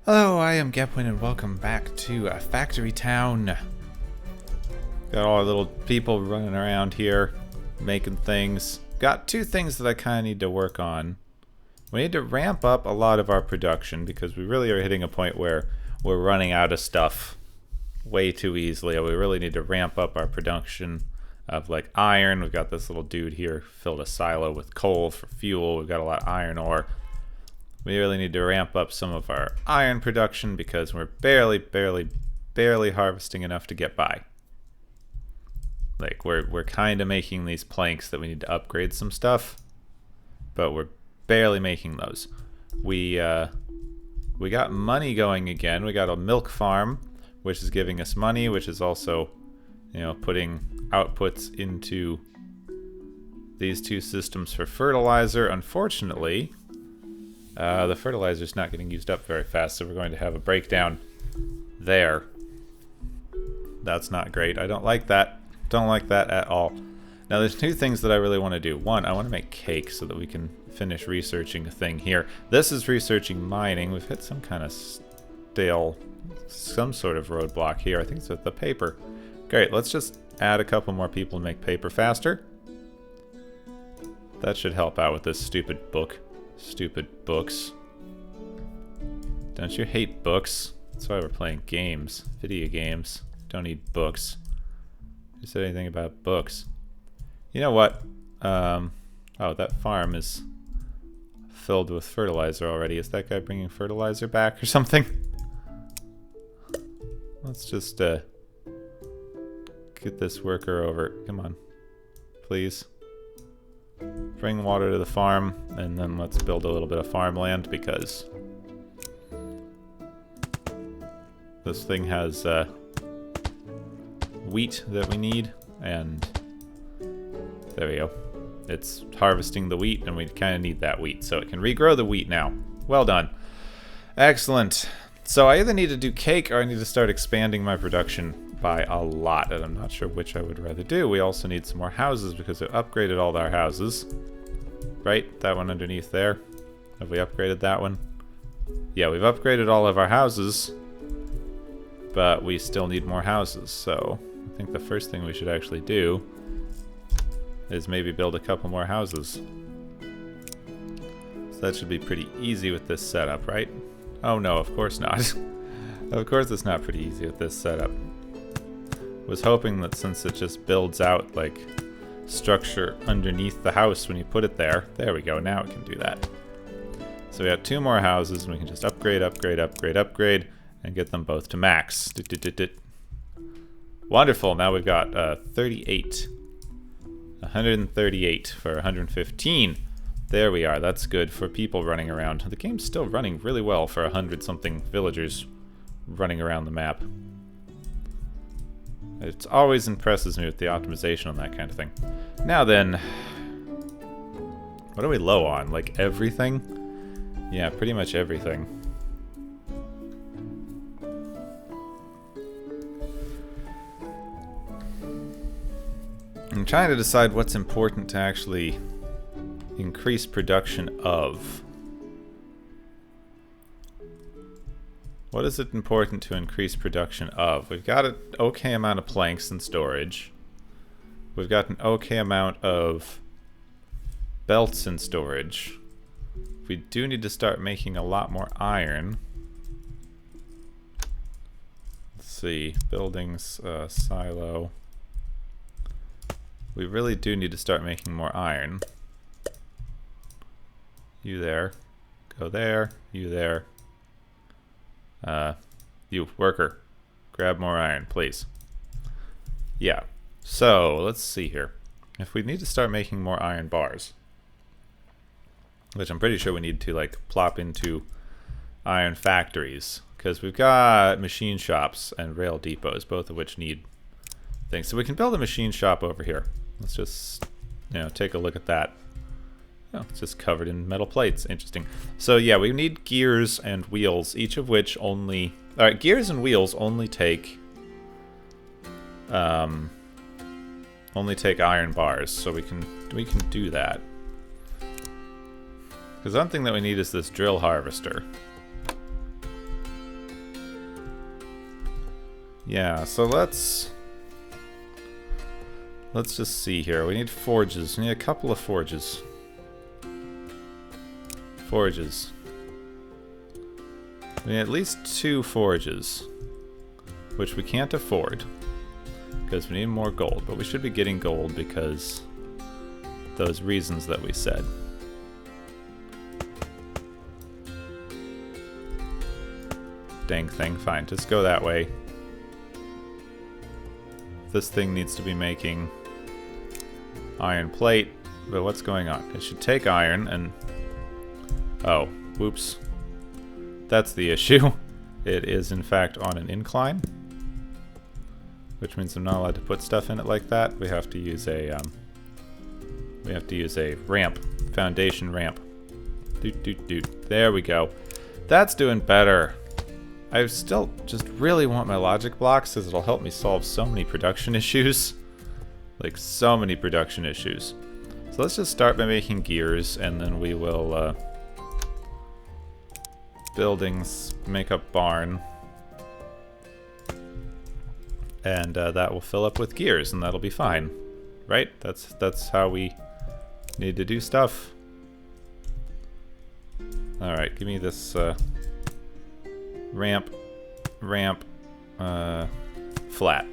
Hello, I am Gepwin and welcome back to Factory Town. Got all our little people running around here, making things. Got two things that I kind of need to work on. We need to ramp up a lot of our production because we really are hitting a point where we're running out of stuff way too easily. We really need to ramp up our production of like iron. We've got this little dude here filled a silo with coal for fuel. We've got a lot of iron ore. We really need to ramp up some of our iron production because we're barely harvesting enough to get by. Like we're kind of making these planks that we need to upgrade some stuff, but we're barely making those. We got money going again. We got a milk farm, which is giving us money, which is also, you know, putting outputs into these two systems for fertilizer. Unfortunately, the fertilizer is not getting used up very fast, so we're going to have a breakdown there. That's not great. I don't like that. Don't like that at all. Now, there's two things that I really want to do. One, I want to make cake so that we can finish researching a thing here. This is researching mining. We've hit some kind of some sort of roadblock here. I think it's with the paper. Great, let's just add a couple more people and make paper faster. That should help out with this stupid book. Stupid books. Don't you hate books? That's why we're playing games. Video games. Don't need books. Who said anything about books? You know what? Oh, that farm is filled with fertilizer already. Is that guy bringing fertilizer back or something? Let's just get this worker over. Come on. Please. Bring water to the farm, and then let's build a little bit of farmland because this thing has wheat that we need, and there we go. It's harvesting the wheat, and we kind of need that wheat, so it can regrow the wheat now. Well done. Excellent. So I either need to do cake or I need to start expanding my production by a lot, and I'm not sure which I would rather do. We also need some more houses because we've upgraded all our houses. Right? That one underneath there. Have we upgraded that one? Yeah, we've upgraded all of our houses, but we still need more houses. So I think the first thing we should actually do is maybe build a couple more houses. So that should be pretty easy with this setup, right? Oh no, of course not. Of course it's not pretty easy with this setup. Was hoping that since it just builds out like structure underneath the house when you put it there. There we go, now it can do that. So we have two more houses and we can just upgrade and get them both to max. Wonderful, now we've got 38. 138 for 115. There we are, that's good for people running around. The game's still running really well for 100-something villagers running around the map. It always impresses me with the optimization on that kind of thing. Now then, what are we low on? Like everything? Yeah, pretty much everything. I'm trying to decide what's important to actually increase production of. What is it important to increase production of? We've got an okay amount of planks in storage. We've got an okay amount of belts in storage. We do need to start making a lot more iron. Let's see. Buildings, silo. We really do need to start making more iron. You there. Go there. You there. You, worker, grab more iron, please. Yeah, so let's see here. If we need to start making more iron bars, which I'm pretty sure we need to like plop into iron factories, because we've got machine shops and rail depots, both of which need things. So we can build a machine shop over here. Let's just, you know, take a look at that. Oh, it's just covered in metal plates. Interesting. So yeah, we need gears and wheels, each of which only... Alright, gears and wheels only take iron bars, so we can do that. Because one thing that we need is this drill harvester. Yeah, so let's just see here. We need forges. We need a couple of forges. Forges. We need at least 2 forges, which we can't afford because we need more gold, but we should be getting gold because those reasons that we said. Dang thing, fine, just go that way. This thing needs to be making iron plate, but what's going on? It should take iron and... oh, whoops. That's the issue. It is in fact on an incline, which means I'm not allowed to put stuff in it like that. We have to use a ramp, foundation ramp. Doot doot doot. There we go. That's doing better. I still just really want my logic blocks because it'll help me solve so many production issues. Like so many production issues. So let's just start by making gears and then we will buildings, make up barn. And that will fill up with gears and that'll be fine. Right? That's how we need to do stuff. Alright, give me this ramp, flat.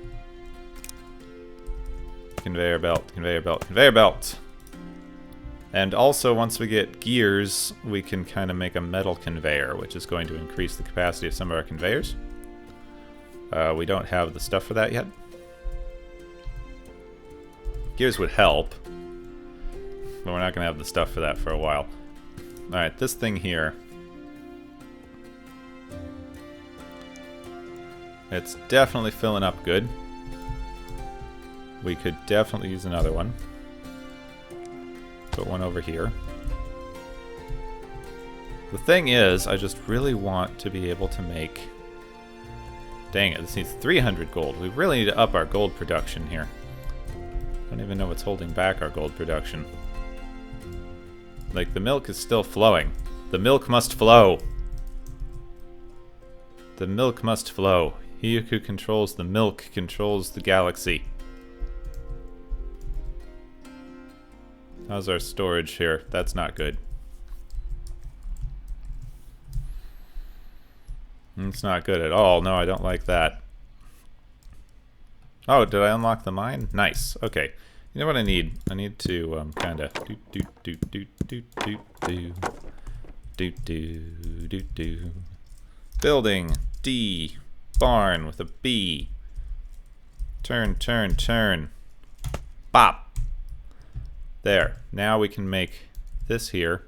Conveyor belt, conveyor belt, conveyor belt! And also, once we get gears, we can kind of make a metal conveyor, which is going to increase the capacity of some of our conveyors. We don't have the stuff for that yet. Gears would help, but we're not going to have the stuff for that for a while. Alright, this thing here. It's definitely filling up good. We could definitely use another one. Put one over here. The thing is, I just really want to be able to make... dang it, this needs 300 gold. We really need to up our gold production here. I don't even know what's holding back our gold production. Like, the milk is still flowing. The milk must flow. The milk must flow. He who controls the milk controls the galaxy. How's our storage here? That's not good. It's not good at all. No, I don't like that. Oh, did I unlock the mine? Nice. Okay. You know what I need? I need to kind of do. Building D. Barn with a B. Turn, turn, turn. Bop. There. Now we can make this here.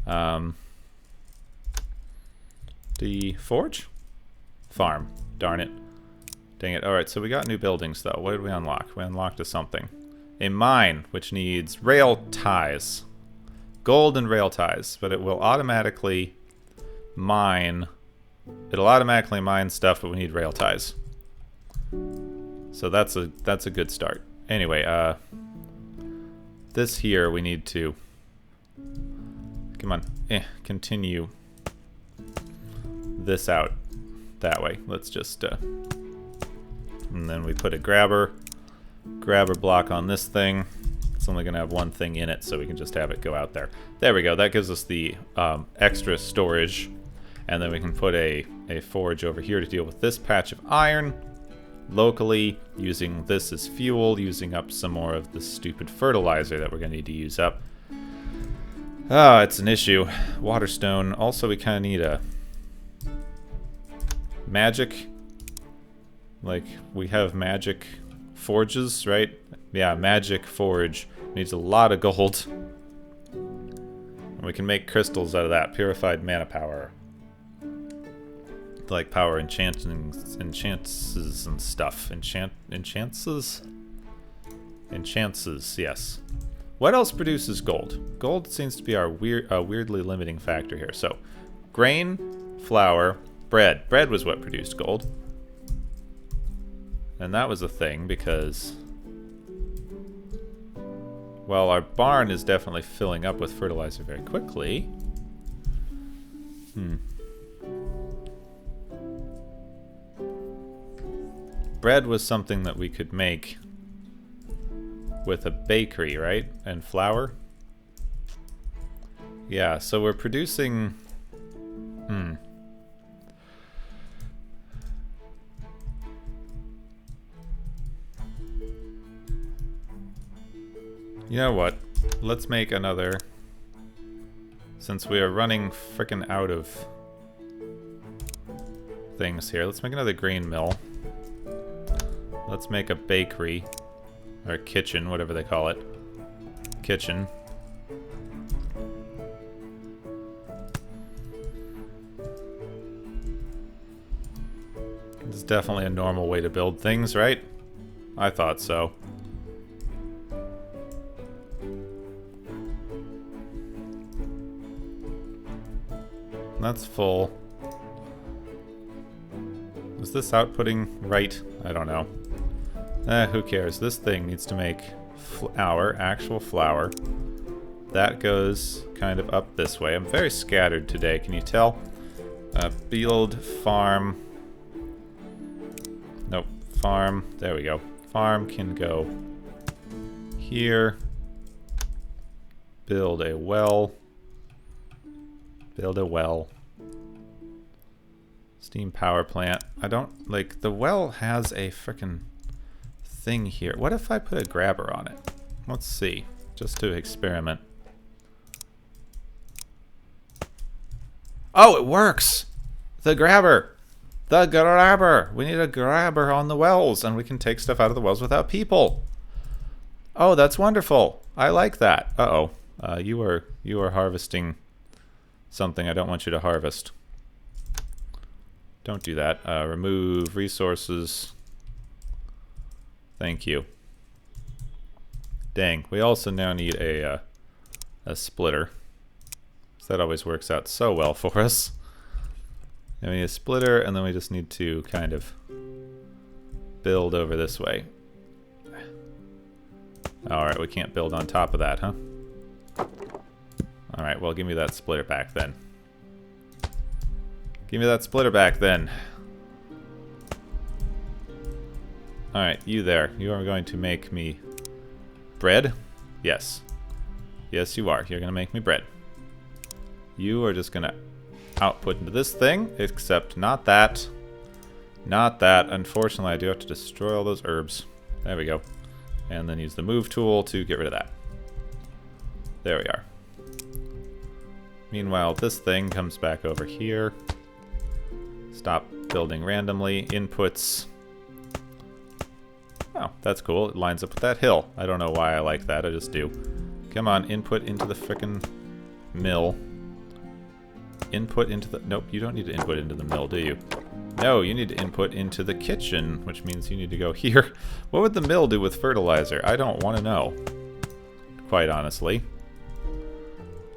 The forge? Farm. Darn it. Dang it. Alright, so we got new buildings though. What did we unlock? We unlocked a something. A mine, which needs rail ties. Gold and rail ties, but it will automatically mine... it'll automatically mine stuff, but we need rail ties. So that's a good start. Anyway, this here we need to... come on. Continue this out that way. Let's just... and then we put a grabber block on this thing. It's only going to have one thing in it, so we can just have it go out there. There we go. That gives us the extra storage. And then we can put a forge over here to deal with this patch of iron locally, using this as fuel, using up some more of the stupid fertilizer that we're going to need to use up. Ah, it's an issue. Waterstone. Also, we kind of need a magic. Like, we have magic forges, right? Yeah, magic forge. Needs a lot of gold. And we can make crystals out of that. Purified mana power. Like power enchants and stuff. Enchants, yes. What else produces gold? Gold seems to be our weirdly limiting factor here. So, grain, flour, bread. Bread was what produced gold. And that was a thing because... well, our barn is definitely filling up with fertilizer very quickly. bread was something that we could make with a bakery, right? And flour? Yeah, so we're producing... You know what? Let's make another... Since we are running frickin' out of things here, let's make another grain mill. Let's make a bakery. Or kitchen, whatever they call it. Kitchen. It's definitely a normal way to build things, right? I thought so. That's full. Is this outputting right? I don't know. Who cares? This thing needs to make flour, actual flour. That goes kind of up this way. I'm very scattered today, can you tell? Build, farm. Nope, farm. There we go. Farm can go here. Build a well. Build a well. Steam power plant. I don't, like, the well has a frickin' thing here. What if I put a grabber on it? Let's see, just to experiment. Oh, it works! The grabber! The grabber! We need a grabber on the wells, and we can take stuff out of the wells without people. Oh, that's wonderful. I like that. Uh-oh. You are harvesting something I don't want you to harvest. Don't do that. Remove resources. Thank you. Dang. We also now need a splitter. That always works out so well for us. And we need a splitter, and then we just need to kind of build over this way. Alright, we can't build on top of that, huh? Alright, well, give me that splitter back then. Give me that splitter back then. Alright, you there. You are going to make me bread? Yes. Yes, you are. You're going to make me bread. You are just going to output into this thing, except not that. Not that. Unfortunately, I do have to destroy all those herbs. There we go. And then use the move tool to get rid of that. There we are. Meanwhile, this thing comes back over here. Stop building randomly. Inputs. Oh, that's cool. It lines up with that hill. I don't know why I like that. I just do. Come on, input into the frickin' mill. Input into the... Nope, you don't need to input into the mill, do you? No, you need to input into the kitchen, which means you need to go here. What would the mill do with fertilizer? I don't want to know. Quite honestly.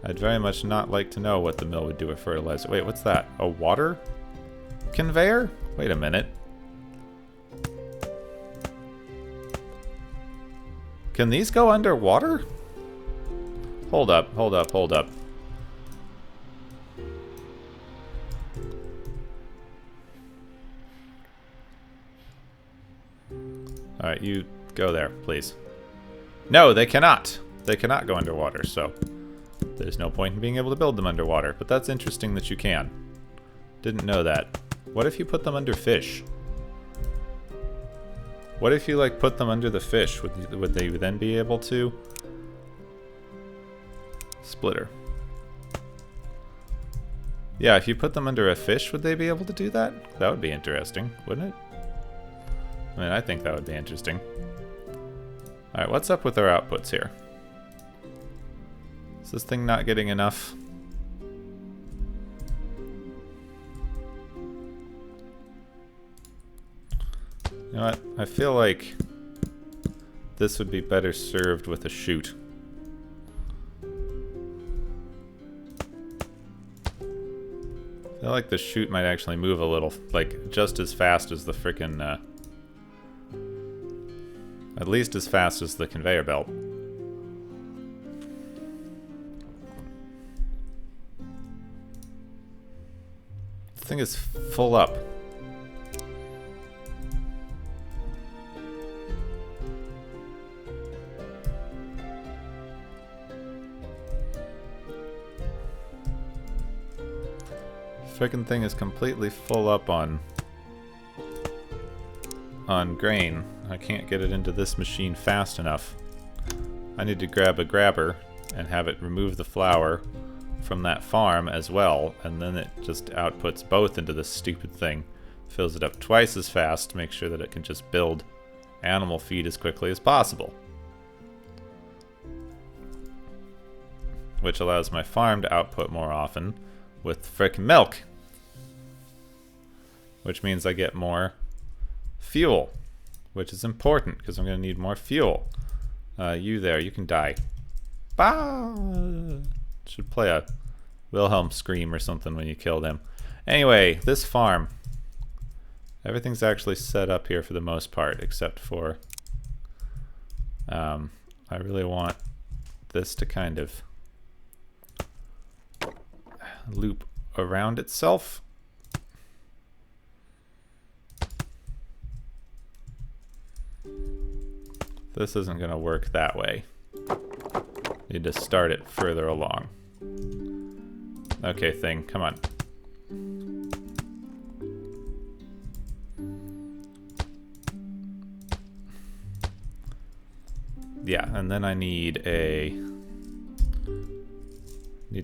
I'd very much not like to know what the mill would do with fertilizer. Wait, what's that? A water conveyor? Wait a minute. Can these go underwater? Hold up, hold up, hold up. Alright, you go there, please. No, they cannot. They cannot go underwater, so there's no point in being able to build them underwater. But that's interesting that you can. Didn't know that. What if you put them under fish? What if you, like, put them under the fish? Would they then be able to? Splitter. Yeah, if you put them under a fish, would they be able to do that? That would be interesting, wouldn't it? I mean, I think that would be interesting. Alright, what's up with our outputs here? Is this thing not getting enough? You know what? I feel like this would be better served with a chute. I feel like the chute might actually move a little, like, just as fast as the frickin', at least as fast as the conveyor belt. This thing is full up. frickin' thing is completely full up on grain. I can't get it into this machine fast enough. I need to grab a grabber and have it remove the flour from that farm as well, and then it just outputs both into this stupid thing. Fills it up twice as fast to make sure that it can just build animal feed as quickly as possible. Which allows my farm to output more often with frickin' milk. Which means I get more fuel, which is important because I'm going to need more fuel. You there, you can die. Bah! Should play a Wilhelm scream or something when you kill them. Anyway, this farm. Everything's actually set up here for the most part, except for I really want this to kind of loop around itself. This isn't going to work that way. Need to start it further along. Okay, thing, come on. Yeah, and then I need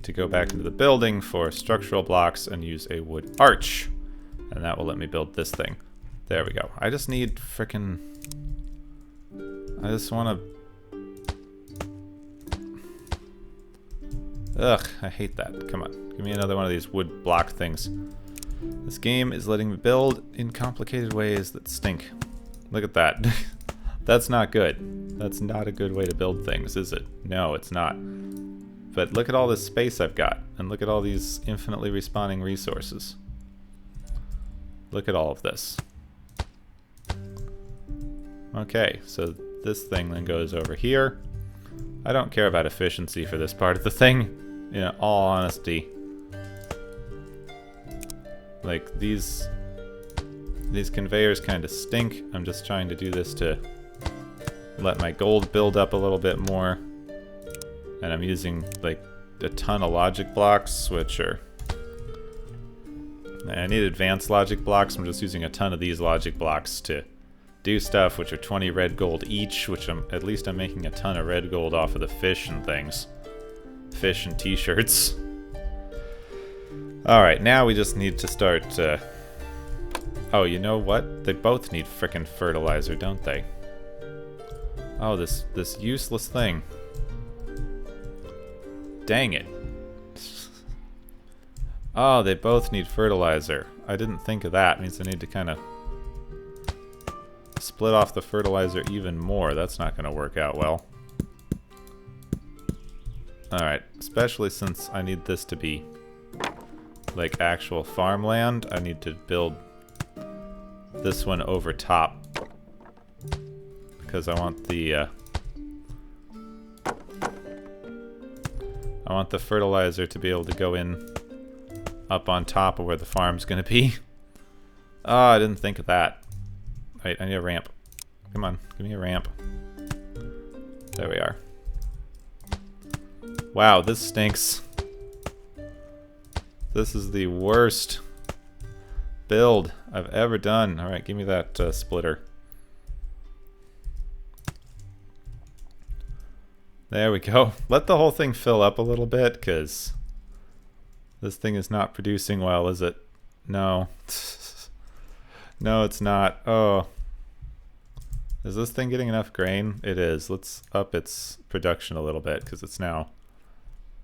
to go back into the building for structural blocks and use a wood arch. And that will let me build this thing. There we go. I just need frickin'... I just want to... Ugh, I hate that. Come on, give me another one of these wood block things. This game is letting me build in complicated ways that stink. Look at that. That's not good. That's not a good way to build things, is it? No, it's not. But look at all this space I've got, and look at all these infinitely respawning resources. Look at all of this. Okay, so this thing then goes over here. I don't care about efficiency for this part of the thing, in all honesty. Like, these conveyors kind of stink. I'm just trying to do this to let my gold build up a little bit more. And I'm using, like, a ton of logic blocks, which are... I need advanced logic blocks. I'm just using a ton of these logic blocks to do stuff, which are 20 red gold each, which at least I'm making a ton of red gold off of the fish and things. Fish and t-shirts. Alright, now we just need to start... Oh, you know what? They both need frickin' fertilizer, don't they? Oh, this useless thing. Dang it. Oh, they both need fertilizer. I didn't think of that. It means I need to kind of split off the fertilizer even more. That's not going to work out well. Alright, especially since I need this to be like actual farmland. I need to build this one over top because I want the fertilizer to be able to go in up on top of where the farm's gonna be. Oh, I didn't think of that. Wait, I need a ramp. Come on, give me a ramp. There we are. Wow, this stinks. This is the worst build I've ever done. Alright, give me that splitter. There we go. Let the whole thing fill up a little bit, because this thing is not producing well, is it? No. No, it's not. Oh. Is this thing getting enough grain? It is. Let's up its production a little bit, because it's now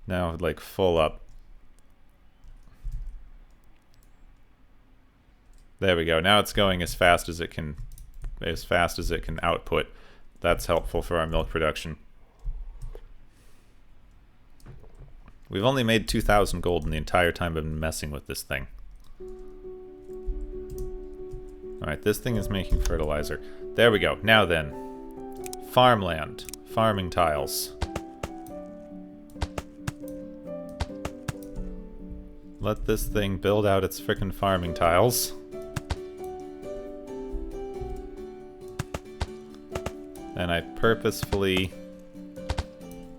like full up. There we go. Now it's going as fast as it can output. That's helpful for our milk production. We've only made 2,000 gold in the entire time I've been messing with this thing. Alright, this thing is making fertilizer. There we go. Now then. Farmland. Farming tiles. Let this thing build out its frickin' farming tiles. And I purposefully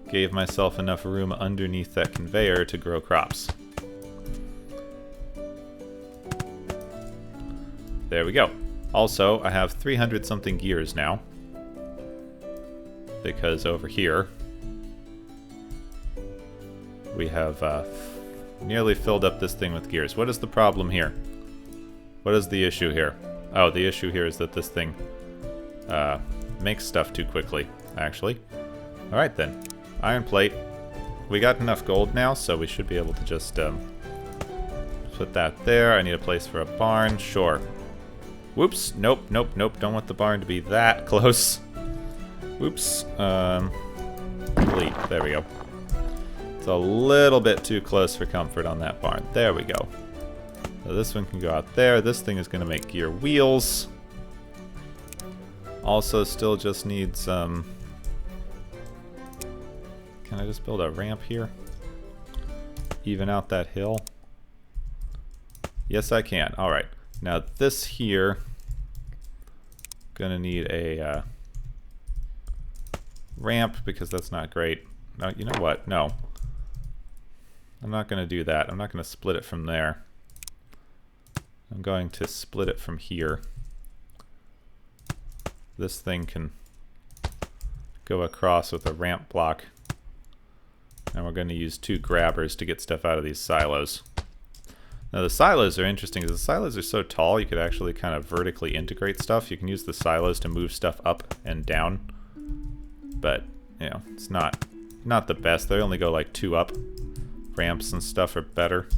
gave myself enough room underneath that conveyor to grow crops. There we go. Also, I have 300 something gears now. Because over here, we have nearly filled up this thing with gears. What is the problem here? What is the issue here? Oh, the issue here is that this thing makes stuff too quickly, actually. Alright then. Iron plate. We got enough gold now, so we should be able to just put that there. I need a place for a barn. Sure. Whoops. Nope, nope, nope. Don't want the barn to be that close. Whoops. Delete. There we go. It's a little bit too close for comfort on that barn. There we go. So this one can go out there. This thing is going to make gear wheels. Also still just needs Can I just build a ramp here? Even out that hill? Yes, I can. Alright. Now this here, gonna need a ramp because that's not great. No, you know what? No. I'm not gonna do that. I'm not gonna split it from there. I'm going to split it from here. This thing can go across with a ramp block. And we're going to use 2 grabbers to get stuff out of these silos. Now the silos are interesting because the silos are so tall you could actually kind of vertically integrate stuff. You can use the silos to move stuff up and down. But, you know, it's not the best. They only go like 2 up. Ramps and stuff are better.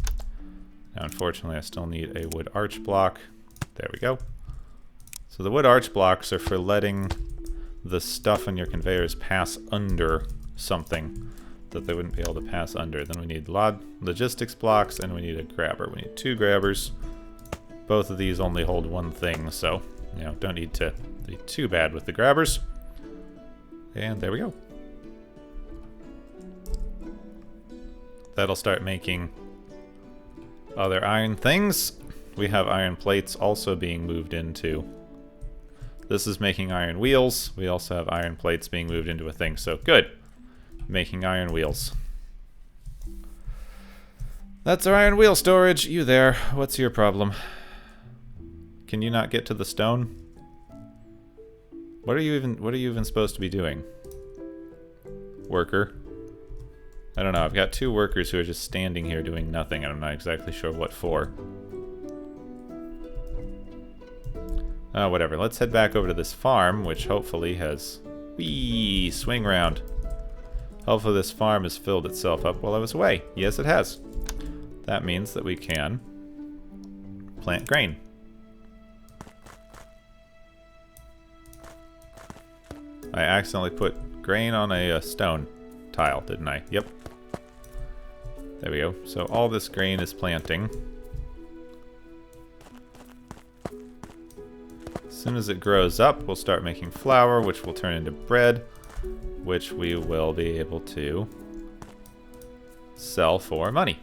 Now unfortunately I still need a wood arch block. There we go. So the wood arch blocks are for letting the stuff on your conveyors pass under something that they wouldn't be able to pass under. Then we need logistics blocks and we need a grabber. We need 2 grabbers. Both of these only hold 1 thing, so you know, don't need to be too bad with the grabbers. And there we go. That'll start making other iron things. We have iron plates also being moved into. This is making iron wheels. We also have iron plates being moved into a thing, so good. Making iron wheels. That's our iron wheel storage. You there. What's your problem? Can you not get to the stone? What are you even supposed to be doing? Worker. I don't know. I've got 2 workers who are just standing here doing nothing, and I'm not exactly sure what for. Whatever. Let's head back over to this farm, which hopefully has... Whee! Swing round. Hopefully this farm has filled itself up while I was away. Yes, it has. That means that we can plant grain. I accidentally put grain on a stone tile, didn't I? Yep. There we go. So all this grain is planting. As soon as it grows up, we'll start making flour, which will turn into bread, which we will be able to sell for money.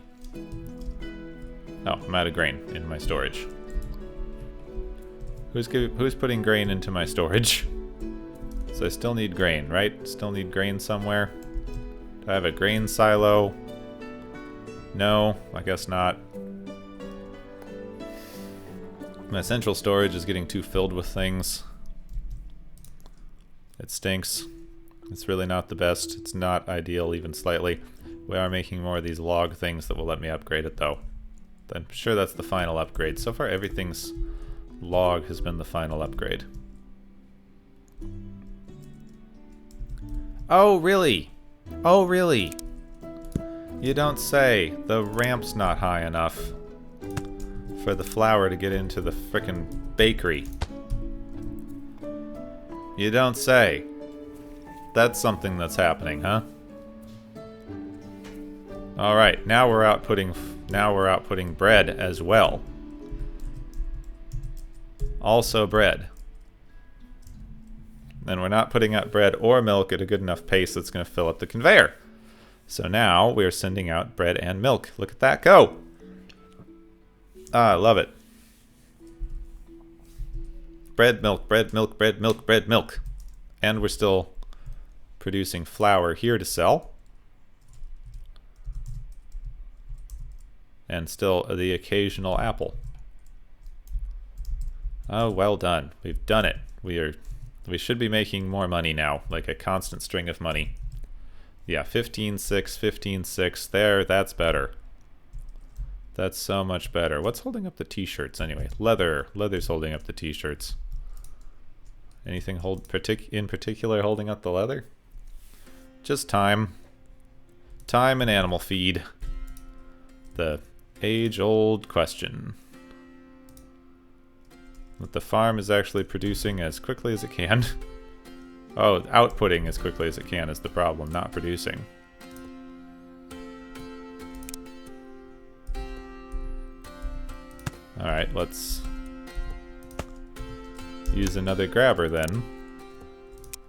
Oh, I'm out of grain in my storage. Who's putting grain into my storage? So I still need grain, right? Still need grain somewhere. Do I have a grain silo? No, I guess not. My central storage is getting too filled with things. It stinks. It's really not the best. It's not ideal even slightly. We are making more of these log things that will let me upgrade it though. I'm sure that's the final upgrade. So far everything's log has been the final upgrade. Oh really? Oh really? You don't say. The ramp's not high enough for the flour to get into the frickin' bakery. You don't say. That's something that's happening, huh? Alright, now we're outputting bread as well. Also bread. And we're not putting out bread or milk at a good enough pace that's going to fill up the conveyor. So now we're sending out bread and milk. Look at that go! Ah, I love it. Bread, milk, bread, milk, bread, milk, bread, milk. And we're still producing flour here to sell. And still the occasional apple. Oh, well done. We've done it. We should be making more money now, like a constant string of money. Yeah, 15.6, 15.6. There, that's better. That's so much better. What's holding up the t-shirts anyway? Leather. Leather's holding up the t-shirts. Anything in particular holding up the leather? Just time. Time and animal feed. The age-old question. But the farm is actually producing as quickly as it can. Oh, outputting as quickly as it can is the problem, not producing. Alright, let's use another grabber then.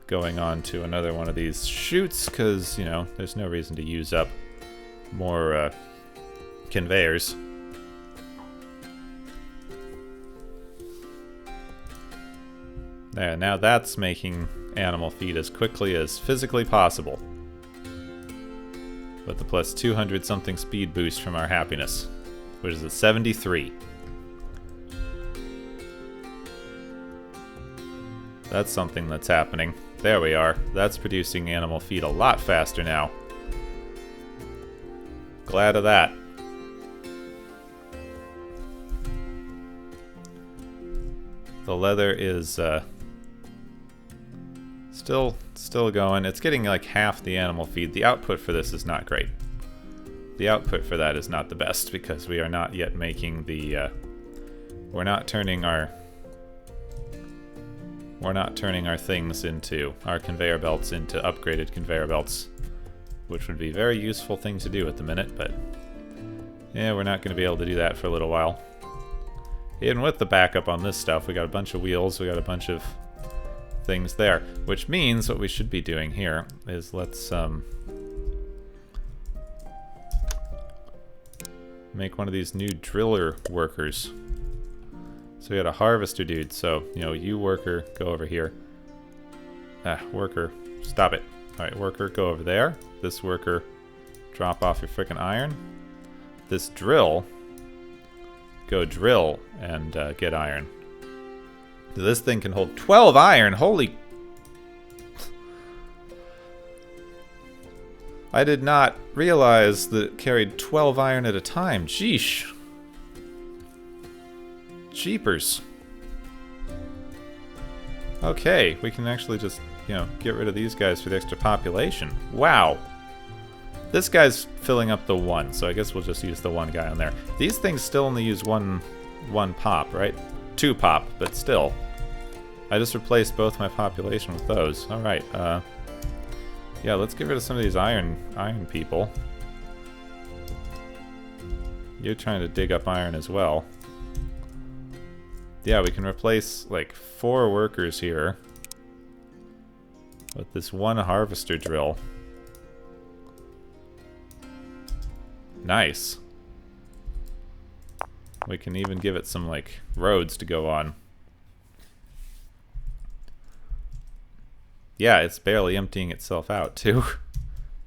Going on to another one of these chutes, because, you know, there's no reason to use up more conveyors. There, now that's making animal feed as quickly as physically possible. With the plus 200 something speed boost from our happiness, which is at 73. That's something that's happening. There we are. That's producing animal feed a lot faster now. Glad of that. The leather is still going. It's getting like half the animal feed. The output for this is not great. The output for that is not the best because we are not yet making the we're not turning our things into our conveyor belts into upgraded conveyor belts, which would be a very useful thing to do at the minute, but yeah, we're not going to be able to do that for a little while. Even with the backup on this stuff, we got a bunch of wheels, we got a bunch of things there, which means what we should be doing here is let's make one of these new driller workers. So we got a harvester dude, so, you know, you worker, go over here. Ah, worker, stop it. Alright, worker, go over there. This worker, drop off your frickin' iron. This drill, go drill and get iron. This thing can hold 12 iron, holy... I did not realize that it carried 12 iron at a time, sheesh. Jeepers. Okay, we can actually just, you know, get rid of these guys for the extra population. Wow. This guy's filling up the one, so I guess we'll just use the one guy on there. These things still only use one pop, right? 2 pop, but still. I just replaced both my population with those. Alright, yeah, let's get rid of some of these iron people. You're trying to dig up iron as well. Yeah, we can replace like 4 workers here with this one harvester drill. Nice. We can even give it some like roads to go on. Yeah, it's barely emptying itself out too.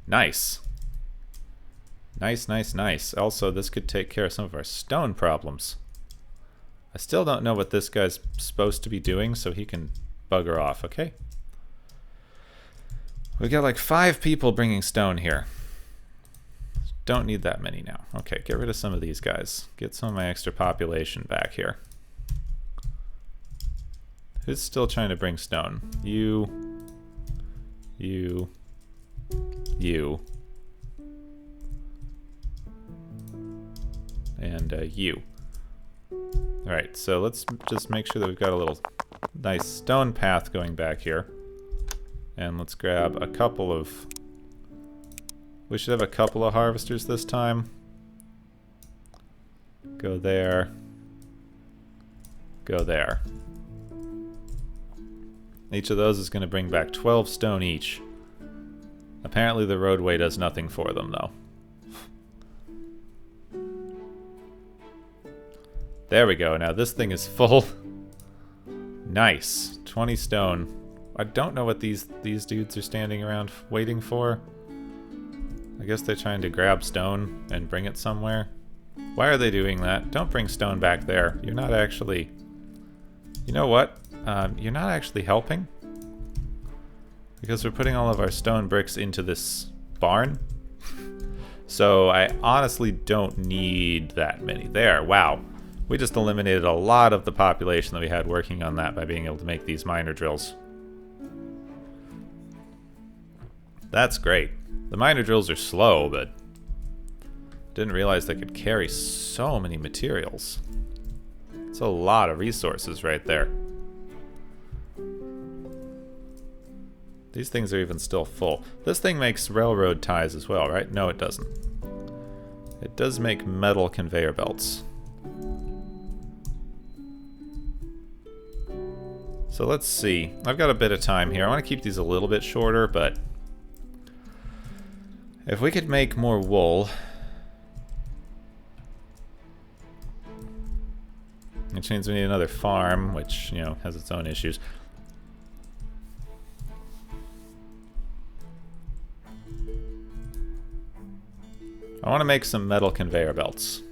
Nice. Nice, nice, nice. Also, this could take care of some of our stone problems. I still don't know what this guy's supposed to be doing, so he can bugger off, okay? We got like 5 people bringing stone here. Don't need that many now. Okay, get rid of some of these guys. Get some of my extra population back here. Who's still trying to bring stone? You. And you. Alright, so let's just make sure that we've got a little nice stone path going back here. And let's grab a couple of... We should have a couple of harvesters this time. Go there. Go there. Each of those is going to bring back 12 stone each. Apparently the roadway does nothing for them, though. There we go. Now this thing is full. Nice. 20 stone. I don't know what these dudes are standing around waiting for. I guess they're trying to grab stone and bring it somewhere. Why are they doing that? Don't bring stone back there. You're not actually You know what? You're not actually helping. Because we're putting all of our stone bricks into this barn. So I honestly don't need that many. There, wow. We just eliminated a lot of the population that we had working on that by being able to make these miner drills. That's great. The miner drills are slow, but didn't realize they could carry so many materials. It's a lot of resources right there. These things are even still full. This thing makes railroad ties as well, right? No, it doesn't. It does make metal conveyor belts. So let's see. I've got a bit of time here. I want to keep these a little bit shorter, but if we could make more wool, which means we need another farm, which, you know, has its own issues. I want to make some metal conveyor belts.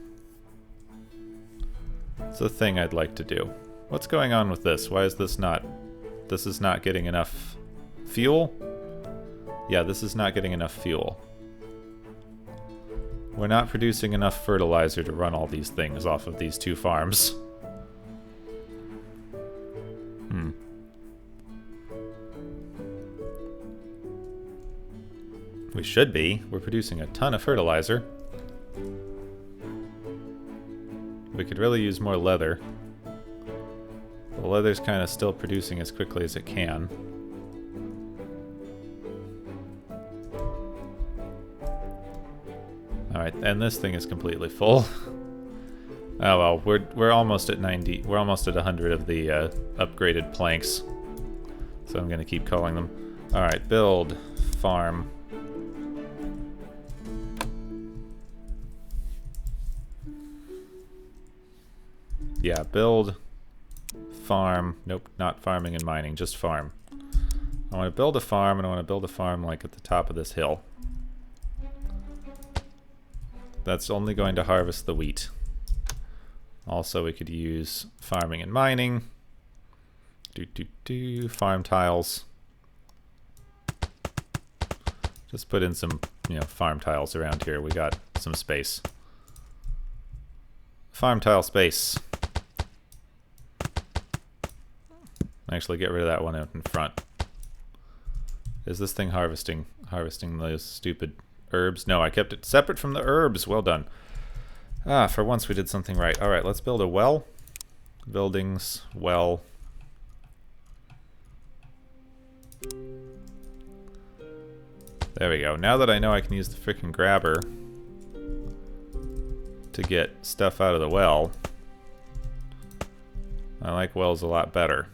It's a thing I'd like to do. What's going on with this? Why is this not... This is not getting enough fuel? Yeah, this is not getting enough fuel. We're not producing enough fertilizer to run all these things off of these two farms. We should be. We're producing a ton of fertilizer. We could really use more leather. The leather's kind of still producing as quickly as it can. Alright, and this thing is completely full. Oh well, we're almost at 90. We're almost at 100 of the upgraded planks. So I'm going to keep calling them. Alright, build, farm. Yeah, build, farm. Nope, not farming and mining, just farm. I want to build a farm, and I want to build a farm like at the top of this hill. That's only going to harvest the wheat. Also, we could use farming and mining. Farm tiles. Just put in some, you know, farm tiles around here. We got some space. Farm tile space. Actually, get rid of that one out in front. Is this thing harvesting those stupid herbs? No, I kept it separate from the herbs. Well done. Ah, for once we did something right. Alright, let's build a well. Buildings, well. There we go. Now that I know I can use the frickin' grabber to get stuff out of the well, I like wells a lot better.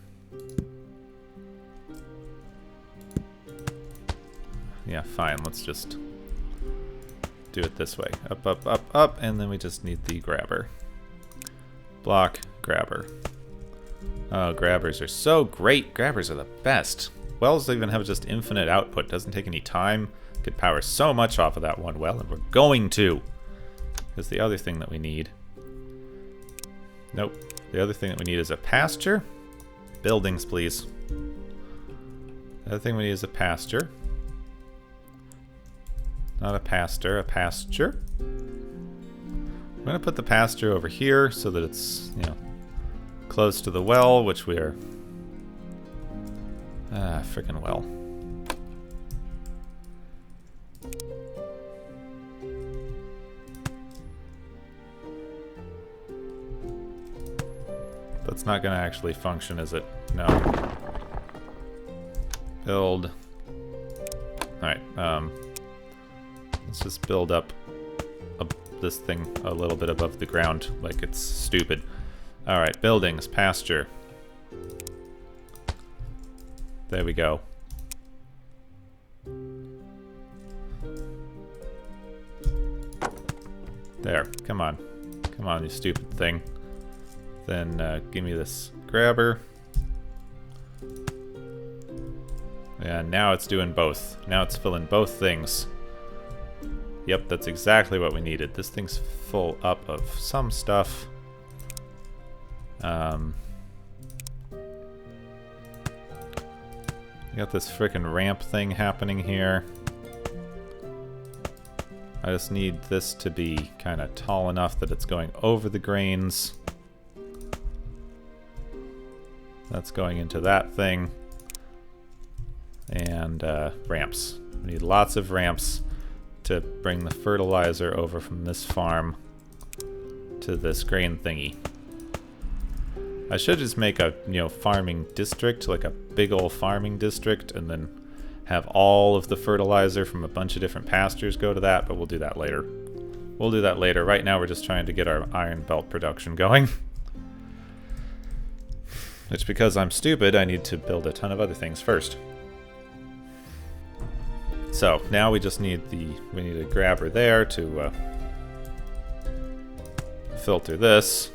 Yeah, fine. Let's just do it this way. Up, up, up, up, and then we just need the grabber. Block, grabber. Oh, grabbers are so great. Grabbers are the best. Wells even have just infinite output. Doesn't take any time. Could power so much off of that one well, and we're going to. Because the other thing that we need... Nope. The other thing that we need is a pasture. Buildings, please. The other thing we need is a pasture. Not a pasture, a pasture. I'm going to put the pasture over here so that it's, you know, close to the well, which we are... Ah, frickin' well. That's not going to actually function, is it? No. Build. Alright, let's just build up this thing a little bit above the ground, like it's stupid. Alright, buildings, pasture. There we go. There, come on. Come on, you stupid thing. Then give me this grabber. And now it's doing both. Now it's filling both things. Yep, that's exactly what we needed. This thing's full up of some stuff. We got this frickin' ramp thing happening here. I just need this to be kind of tall enough that it's going over the grains. That's going into that thing. And ramps. We need lots of ramps to bring the fertilizer over from this farm to this grain thingy. I should just make a, farming district, like a big old farming district, and then have all of the fertilizer from a bunch of different pastures go to that, but we'll do that later. We'll do that later. Right now we're just trying to get our iron belt production going. Which, because I'm stupid, I need to build a ton of other things first. So, now we just need we need a grabber there to filter this.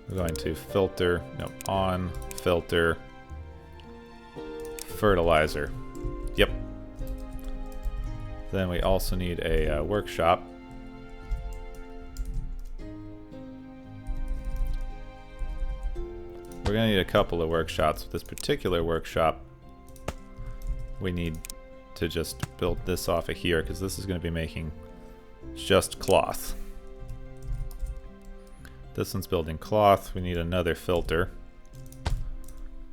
We're going to filter, on, filter, fertilizer. Yep. Then we also need a workshop. We're going to need a couple of workshops. With this particular workshop, we need to just build this off of here, because this is going to be making just cloth. This one's building cloth. We need another filter,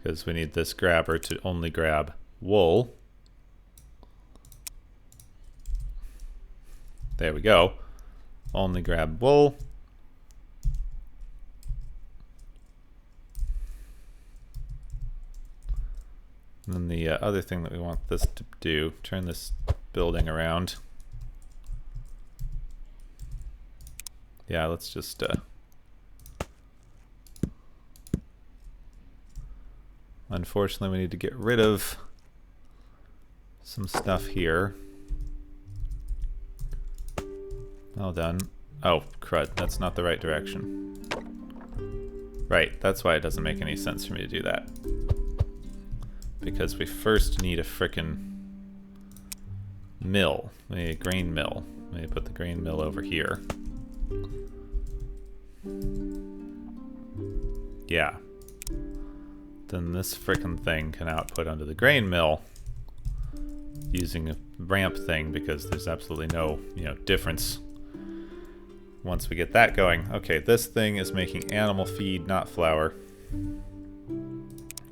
because we need this grabber to only grab wool. There we go. Only grab wool. And then the other thing that we want this to do, turn this building around. Yeah, let's just unfortunately, we need to get rid of some stuff here. Well done. Oh, crud. That's not the right direction. Right, that's why it doesn't make any sense for me to do that. Because we first need a frickin' mill. We need a grain mill. We need to put the grain mill over here. Yeah. Then this frickin' thing can output onto the grain mill using a ramp thing, because there's absolutely no, difference once we get that going. Okay, this thing is making animal feed, not flour.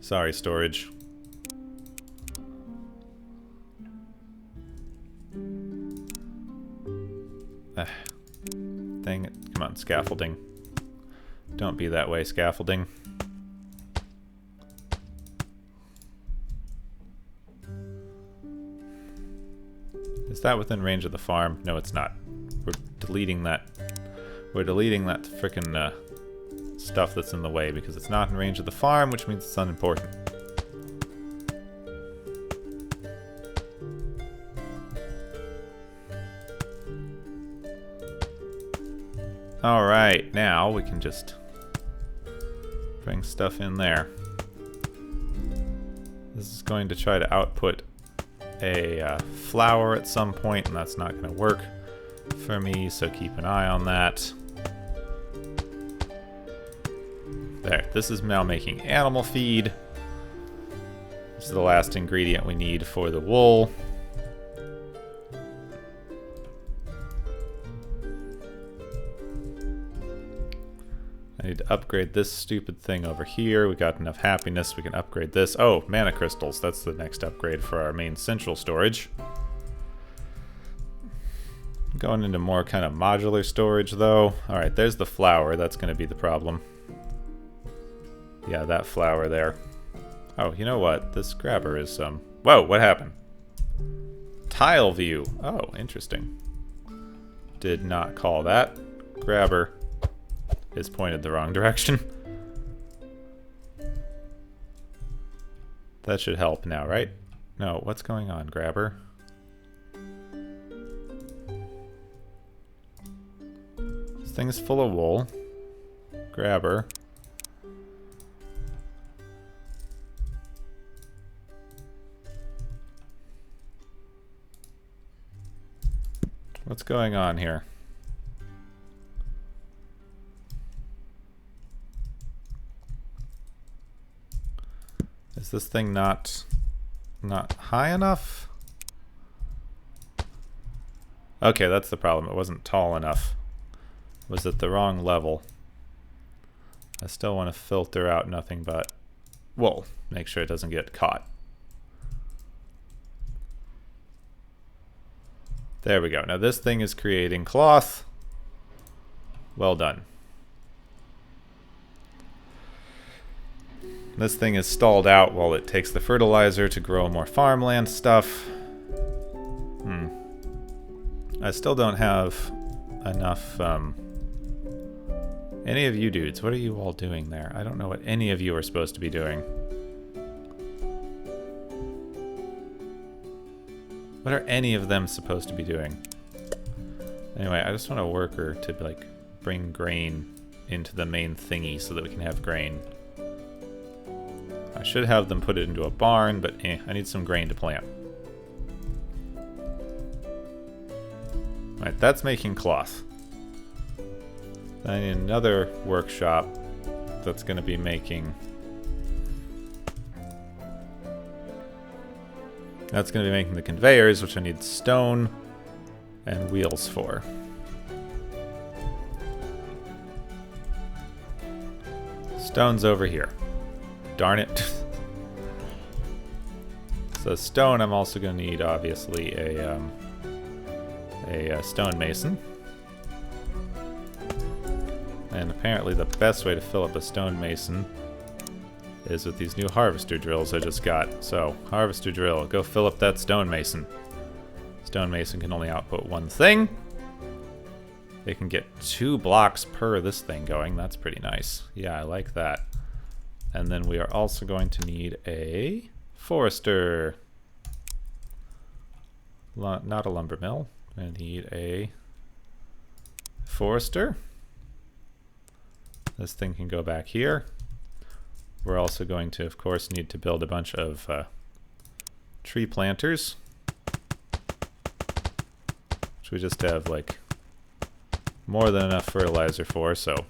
Sorry, storage. Dang it. Come on, scaffolding. Don't be that way, scaffolding. Is that within range of the farm? No, it's not. We're deleting that. We're deleting that frickin' stuff that's in the way, because it's not in range of the farm, which means it's unimportant. Alright, now we can just bring stuff in there. This is going to try to output a flour at some point, and that's not going to work for me, so keep an eye on that. There, this is now making animal feed. This is the last ingredient we need for the wool. I need to upgrade this stupid thing over here. We got enough happiness, we can upgrade this. Oh, mana crystals. That's the next upgrade for our main central storage. Going into more kind of modular storage, though. Alright, there's the flour. That's going to be the problem. Yeah, that flour there. Oh, you know what? This grabber is, Whoa, what happened? Tile view. Oh, interesting. Did not call that. Grabber is pointed the wrong direction. That should help now, right? No, what's going on, grabber? This thing is full of wool. Grabber. What's going on here? Is this thing not not high enough? Okay, that's the problem. It wasn't tall enough. It was at the wrong level. I still want to filter out nothing but wool. Make sure it doesn't get caught. There we go. Now this thing is creating cloth. Well done. This thing is stalled out while it takes the fertilizer to grow more farmland stuff. I still don't have enough, any of you dudes, what are you all doing there? I don't know what any of you are supposed to be doing. What are any of them supposed to be doing? Anyway, I just want a worker to, like, bring grain into the main thingy so that we can have grain. I should have them put it into a barn, but I need some grain to plant. Alright, that's making cloth. Then I need another workshop that's going to be making... That's going to be making the conveyors, which I need stone and wheels for. Stone's over here. Darn it. So stone, I'm also going to need, obviously, a stonemason. And apparently the best way to fill up a stonemason is with these new harvester drills I just got. So, harvester drill, go fill up that stonemason. Stonemason can only output one thing. It can get 2 blocks per this thing going. That's pretty nice. Yeah, I like that. And then we are also going to need a forester. Not a lumber mill. I need a forester. This thing can go back here. We're also going to, of course, need to build a bunch of tree planters. Which we just have, like, more than enough fertilizer for, so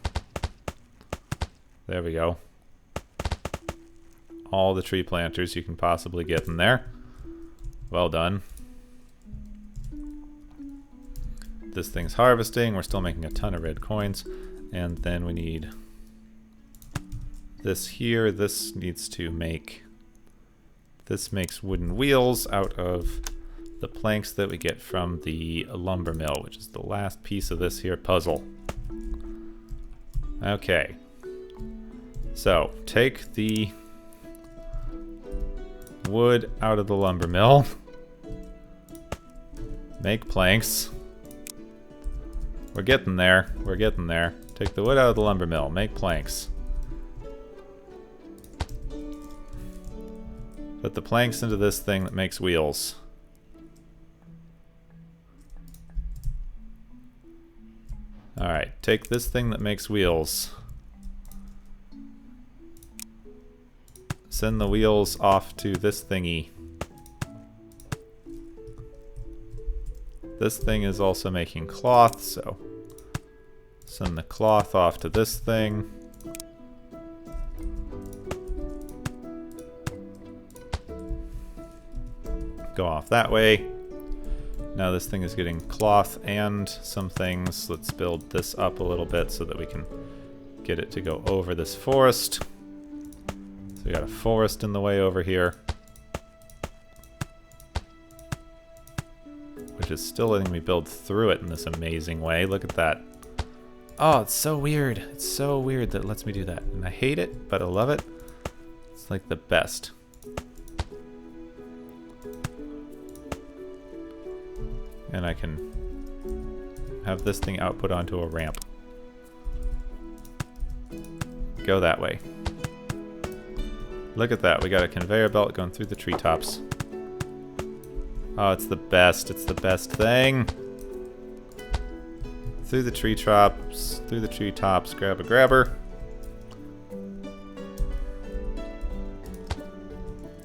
there we go. All the tree planters you can possibly get in there. Well done. This thing's harvesting. We're still making a ton of red coins. And then we need this here. This needs to make... This makes wooden wheels out of the planks that we get from the lumber mill, which is the last piece of this here puzzle. Okay. So, take the wood out of the lumber mill. Make planks. We're getting there. We're getting there. Take the wood out of the lumber mill. Make planks. Put the planks into this thing that makes wheels. Alright, take this thing that makes wheels. Send the wheels off to this thingy. This thing is also making cloth, so send the cloth off to this thing. Go off that way. Now this thing is getting cloth and some things. Let's build this up a little bit so that we can get it to go over this forest. So we got a forest in the way over here, which is still letting me build through it in this amazing way. Look at that. Oh, it's so weird. It's so weird that it lets me do that. And I hate it, but I love it. It's like the best. And I can have this thing output onto a ramp. Go that way. Look at that. We got a conveyor belt going through the treetops. Oh, it's the best. It's the best thing. Through the treetops. Through the treetops. Grab a grabber.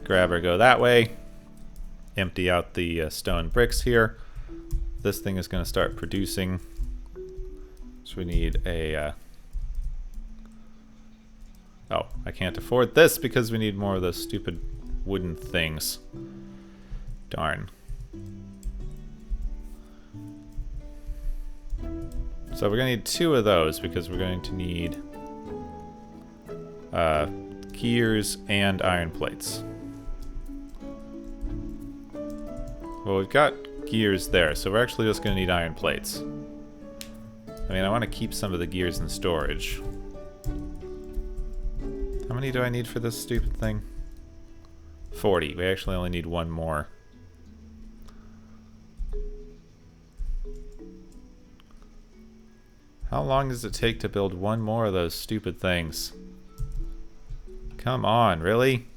Grabber, go that way. Empty out the stone bricks here. This thing is going to start producing. So we need a... Oh, I can't afford this because we need more of those stupid wooden things. Darn. So we're going to need 2 of those because we're going to need gears and iron plates. Well, we've got gears there, so we're actually just going to need iron plates. I mean, I want to keep some of the gears in storage. How many do I need for this stupid thing? 40. We actually only need 1 more. How long does it take to build 1 more of those stupid things? Come on, really?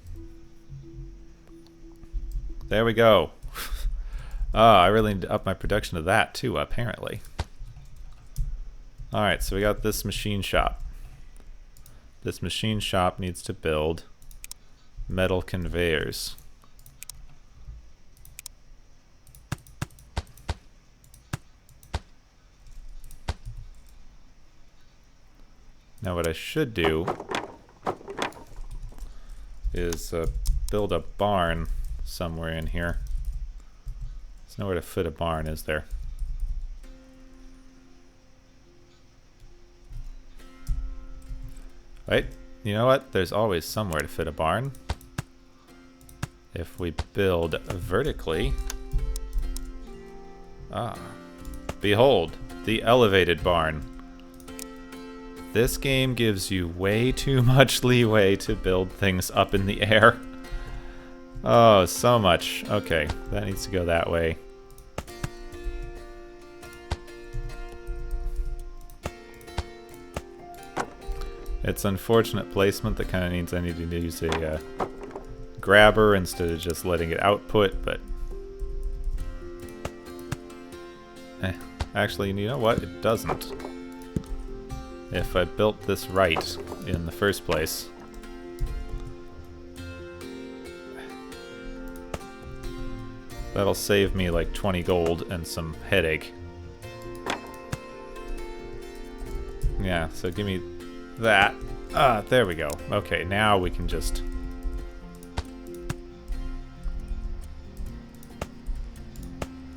There we go. Oh, I really need to up my production of that too, apparently. Alright, so we got this machine shop. This machine shop needs to build metal conveyors. Now what I should do is build a barn somewhere in here. There's nowhere to fit a barn, is there? Right? You know what? There's always somewhere to fit a barn. If we build vertically... Ah. Behold, the elevated barn. This game gives you way too much leeway to build things up in the air. Oh, so much. Okay, that needs to go that way. It's unfortunate placement that kind of means I need to use a grabber instead of just letting it output, but... Actually, you know what? It doesn't. If I built this right in the first place. That'll save me like 20 gold and some headache. Yeah, so give me that. Ah, there we go. Okay, now we can just...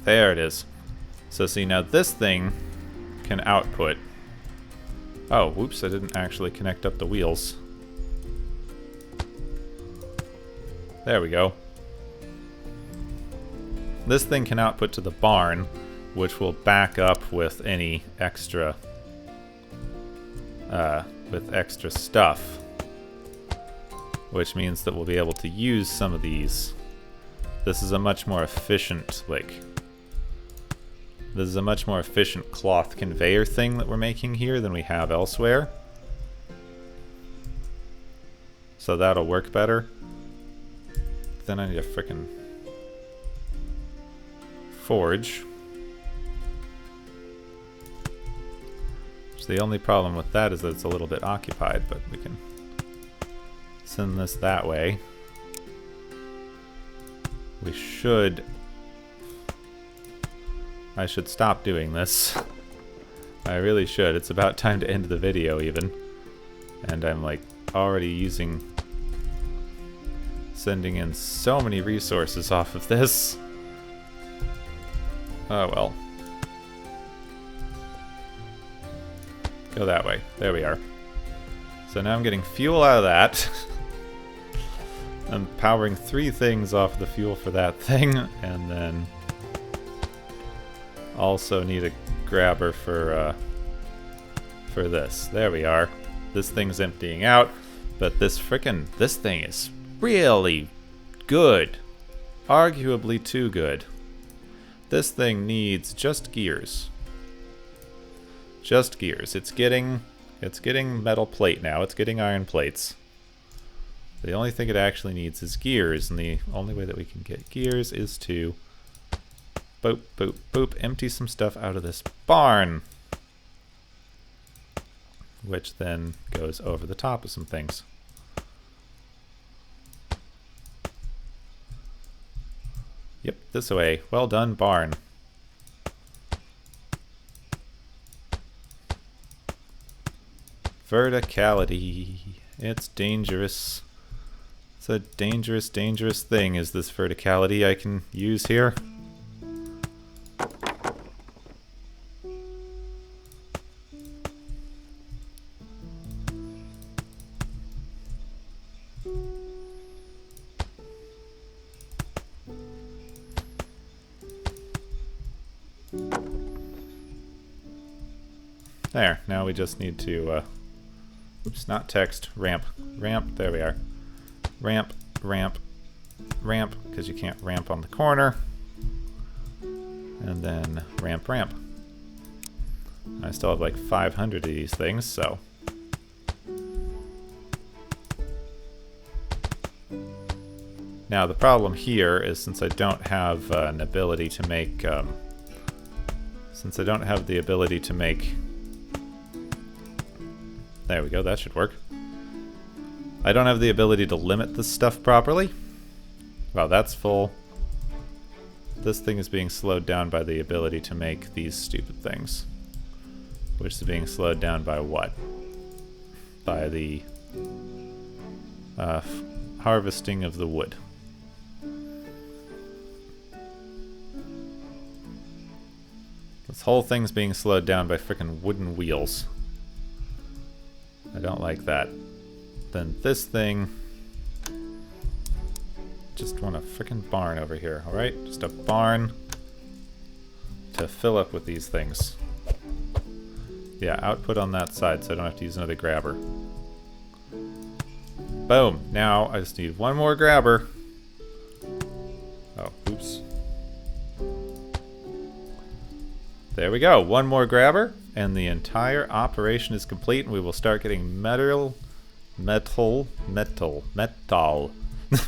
There it is. So see, now this thing can output. Oh, whoops, I didn't actually connect up the wheels. There we go. This thing can output to the barn, which will back up with any extra stuff. Which means that we'll be able to use some of these. This is a much more efficient, this is a much more efficient cloth conveyor thing that we're making here than we have elsewhere. So that'll work better. Then I need a frickin' forge. So the only problem with that is that it's a little bit occupied, but we can send this that way. We should... I should stop doing this. I really should. It's about time to end the video even. And I'm like already sending in so many resources off of this. Oh well. Go that way. There we are. So now I'm getting fuel out of that. I'm powering 3 things off the fuel for that thing, and then also need a grabber for this. There we are. This thing's emptying out, but this thing is really good. Arguably too good. This thing needs just gears. Just gears. It's getting metal plate now. It's getting iron plates. The only thing it actually needs is gears, and the only way that we can get gears is to boop, boop, boop, empty some stuff out of this barn. Which then goes over the top of some things. Yep, this way. Well done, barn. Verticality. It's dangerous. It's a dangerous, dangerous thing, is this verticality I can use here. There, now we just need to, oops, not text, ramp. Ramp, there we are. Ramp, ramp, ramp, because you can't ramp on the corner. And then ramp, ramp. I still have like 500 of these things, so. Now the problem here is since I don't have an ability to make, since I don't have the ability to make, there we go, that should work. I don't have the ability to limit this stuff properly. Wow, that's full. This thing is being slowed down by the ability to make these stupid things. Which is being slowed down by what? By the harvesting of the wood. This whole thing's being slowed down by frickin' wooden wheels. I don't like that. Then this thing... Just want a frickin' barn over here, alright? Just a barn to fill up with these things. Yeah, output on that side so I don't have to use another grabber. Boom! Now I just need one more grabber. Oh, oops. There we go, one more grabber. And the entire operation is complete, and we will start getting metal. We'll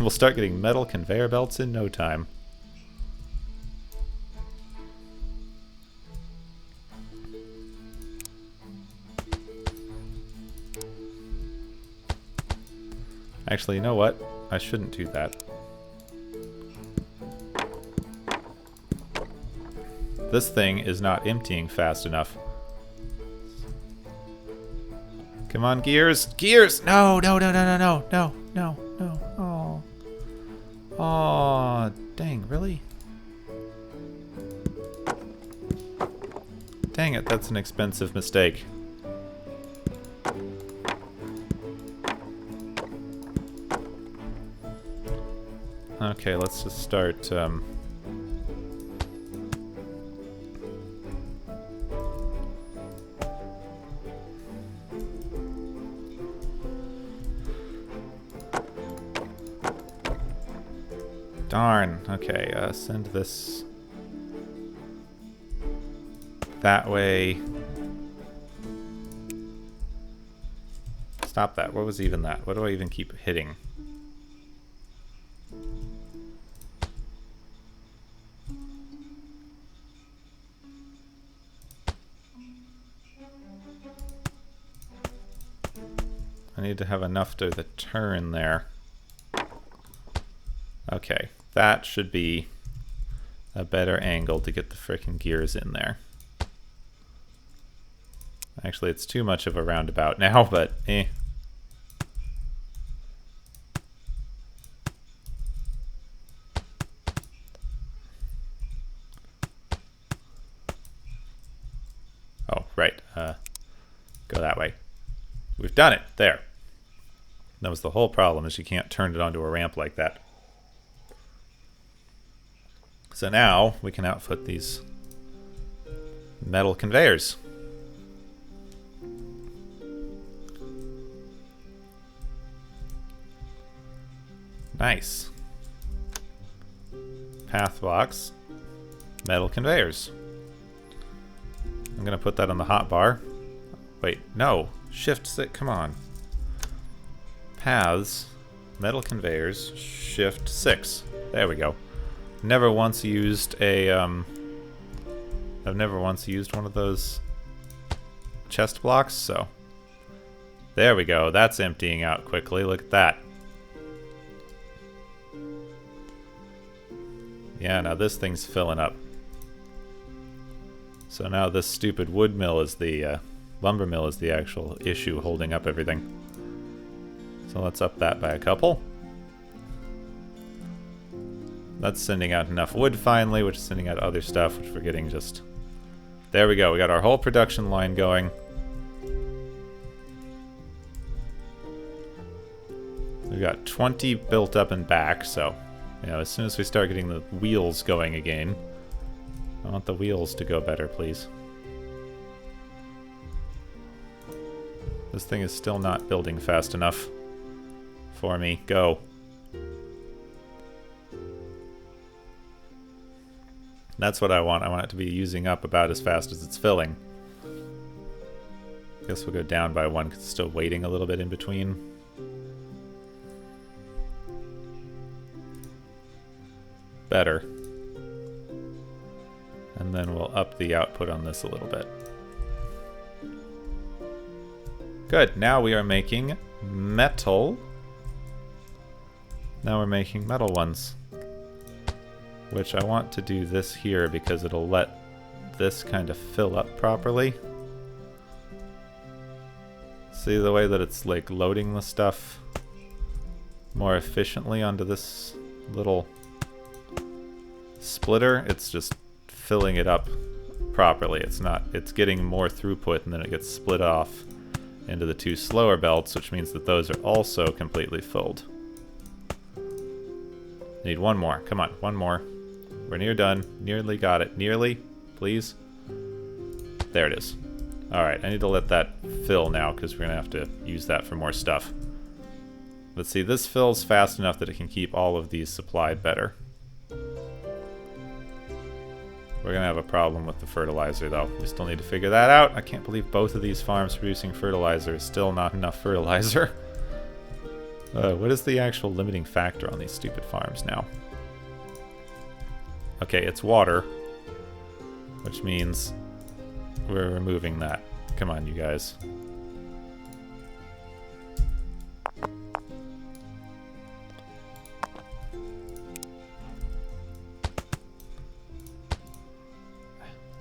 start getting metal conveyor belts in no time. Actually, you know what? I shouldn't do that. This thing is not emptying fast enough. Come on, gears! Gears! No, no, no, no, no, no, no, no, no. Oh. Oh, dang, really? Dang it, that's an expensive mistake. Okay, let's just start, Darn. Okay, send this that way. Stop that. What was even that? What do I even keep hitting? I need to have enough to the turn there. Okay, that should be a better angle to get the frickin' gears in there. Actually, it's too much of a roundabout now, but eh. Oh, right. Go that way. We've done it. There. That was the whole problem, is you can't turn it onto a ramp like that. So now we can outfit these metal conveyors. Nice. Path blocks, metal conveyors. I'm gonna put that on the hotbar. Wait, no. Shift 6, come on. Paths, metal conveyors, shift 6. There we go. Never once used a, I've never once used one of those chest blocks, so. There we go, that's emptying out quickly, look at that. Yeah, now this thing's filling up. So now this stupid wood mill is the, lumber mill is the actual issue holding up everything. So let's up that by a couple. That's sending out enough wood finally, which is sending out other stuff, which we're getting just... There we go. We got our whole production line going. We've got 20 built up and back, so, you know, as soon as we start getting the wheels going again, I want the wheels to go better, please. This thing is still not building fast enough for me. Go. That's what I want. I want it to be using up about as fast as it's filling. Guess we'll go down by one because it's still waiting a little bit in between. Better. And then we'll up the output on this a little bit. Good. Now we are making metal. Now we're making metal ones. Which I want to do this here because it'll let this kind of fill up properly. See the way that it's like loading the stuff more efficiently onto this little splitter? It's just filling it up properly. It's getting more throughput and then it gets split off into the two slower belts, which means that those are also completely filled. Need one more. Come on, one more. We're near done. Nearly got it. Nearly, please. There it is. Alright, I need to let that fill now because we're going to have to use that for more stuff. Let's see, this fills fast enough that it can keep all of these supplied better. We're going to have a problem with the fertilizer, though. We still need to figure that out. I can't believe both of these farms producing fertilizer is still not enough fertilizer. What is the actual limiting factor on these stupid farms now? Okay, it's water, which means we're removing that. Come on, you guys.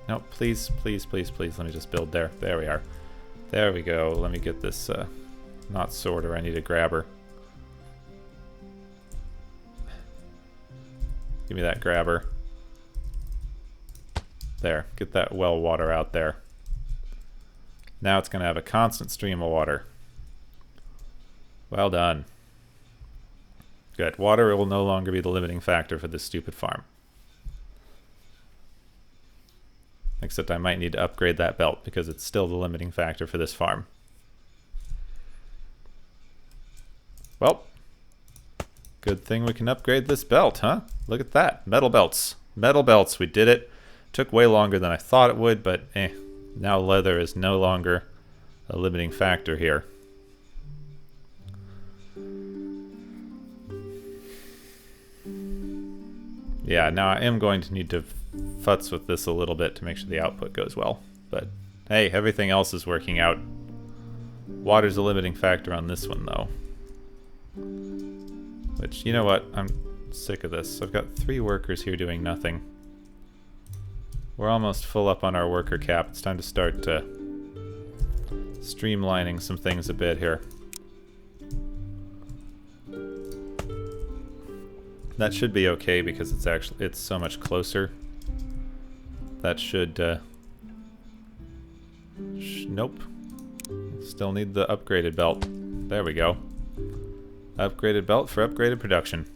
No, please, please, please, please, let me just build there. There we are. There we go. Let me get this, not sorter, I need a grabber. Give me that grabber. There, get that well water out there. Now it's going to have a constant stream of water. Well done. Good. Water will no longer be the limiting factor for this stupid farm. Except I might need to upgrade that belt because it's still the limiting factor for this farm. Well, good thing we can upgrade this belt, huh? Look at that. Metal belts. Metal belts. We did it. Took way longer than I thought it would, but now leather is no longer a limiting factor here. Yeah, now I am going to need to futz with this a little bit to make sure the output goes well. But hey, everything else is working out. Water's a limiting factor on this one, though. Which, you know what? I'm sick of this. I've got 3 workers here doing nothing. We're almost full up on our worker cap. It's time to start streamlining some things a bit here. That should be okay because it's so much closer. That should nope. Still need the upgraded belt. There we go. Upgraded belt for upgraded production.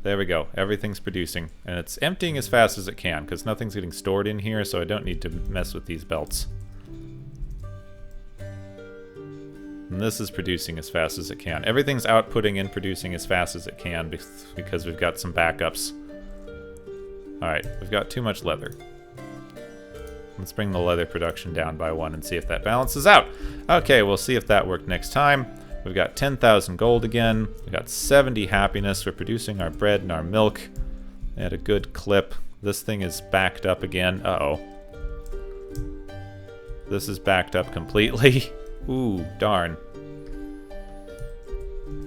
There we go. Everything's producing. And it's emptying as fast as it can, because nothing's getting stored in here, so I don't need to mess with these belts. And this is producing as fast as it can. Everything's outputting and producing as fast as it can, because we've got some backups. Alright, we've got too much leather. Let's bring the leather production down by 1 and see if that balances out. Okay, we'll see if that worked next time. We've got 10,000 gold again. We've got 70 happiness. We're producing our bread and our milk at a good clip. This thing is backed up again. Uh-oh. This is backed up completely. Ooh, darn.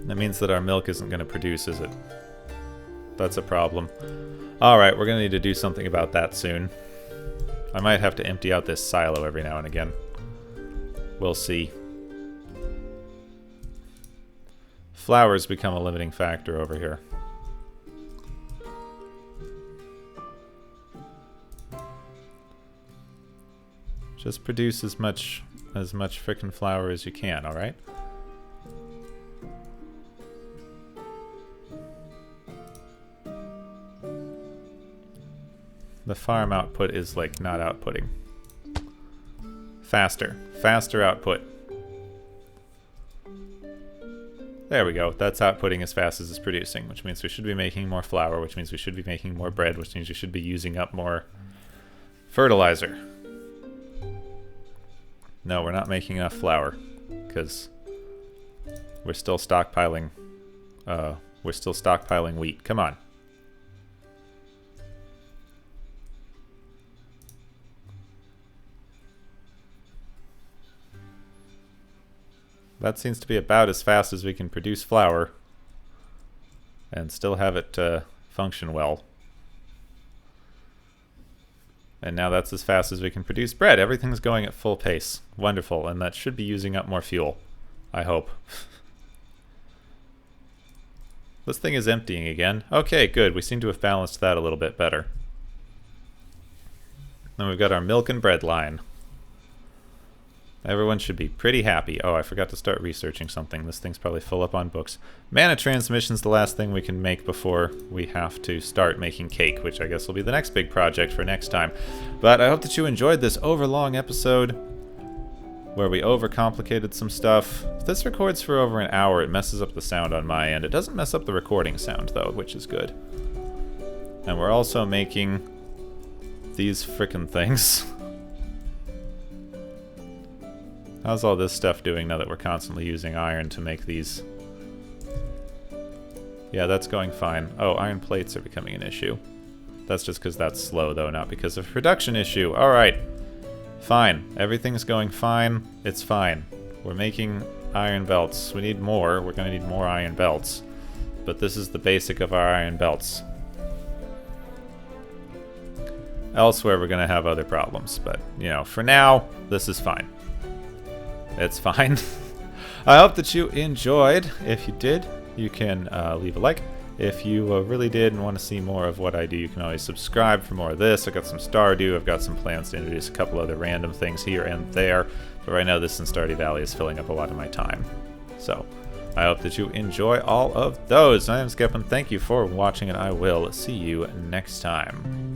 That means that our milk isn't going to produce, is it? That's a problem. Alright, we're going to need to do something about that soon. I might have to empty out this silo every now and again. We'll see. Flowers become a limiting factor over here. Just produce as much frickin' flour as you can, alright? The farm output is like not outputting. Faster. Faster output. There we go. That's outputting as fast as it's producing, which means we should be making more flour, which means we should be making more bread, which means we should be using up more fertilizer. No, we're not making enough flour, because we're still stockpiling, wheat. Come on. That seems to be about as fast as we can produce flour and still have it function well. And now that's as fast as we can produce bread. Everything's going at full pace. Wonderful. And that should be using up more fuel. I hope. This thing is emptying again. Okay, good. We seem to have balanced that a little bit better. Then we've got our milk and bread line. Everyone should be pretty happy. Oh, I forgot to start researching something. This thing's probably full up on books. Mana transmission's the last thing we can make before we have to start making cake, which I guess will be the next big project for next time. But I hope that you enjoyed this overlong episode where we overcomplicated some stuff. If this records for over an hour, it messes up the sound on my end. It doesn't mess up the recording sound, though, which is good. And we're also making these frickin' things. How's all this stuff doing now that we're constantly using iron to make these? Yeah, that's going fine. Oh, iron plates are becoming an issue. That's just because that's slow, though, not because of production issue. Alright. Fine. Everything's going fine. It's fine. We're making iron belts. We need more. We're going to need more iron belts. But this is the basic of our iron belts. Elsewhere, we're going to have other problems. But, you know, for now, this is fine. It's fine. I hope that you enjoyed. If you did, you can leave a like. If you really did and want to see more of what I do, you can always subscribe for more of this. I've got some Stardew. I've got some plans to introduce a couple other random things here and there. But right now, this in Stardew Valley is filling up a lot of my time. So I hope that you enjoy all of those. My name is Gepwin. Thank you for watching, and I will see you next time.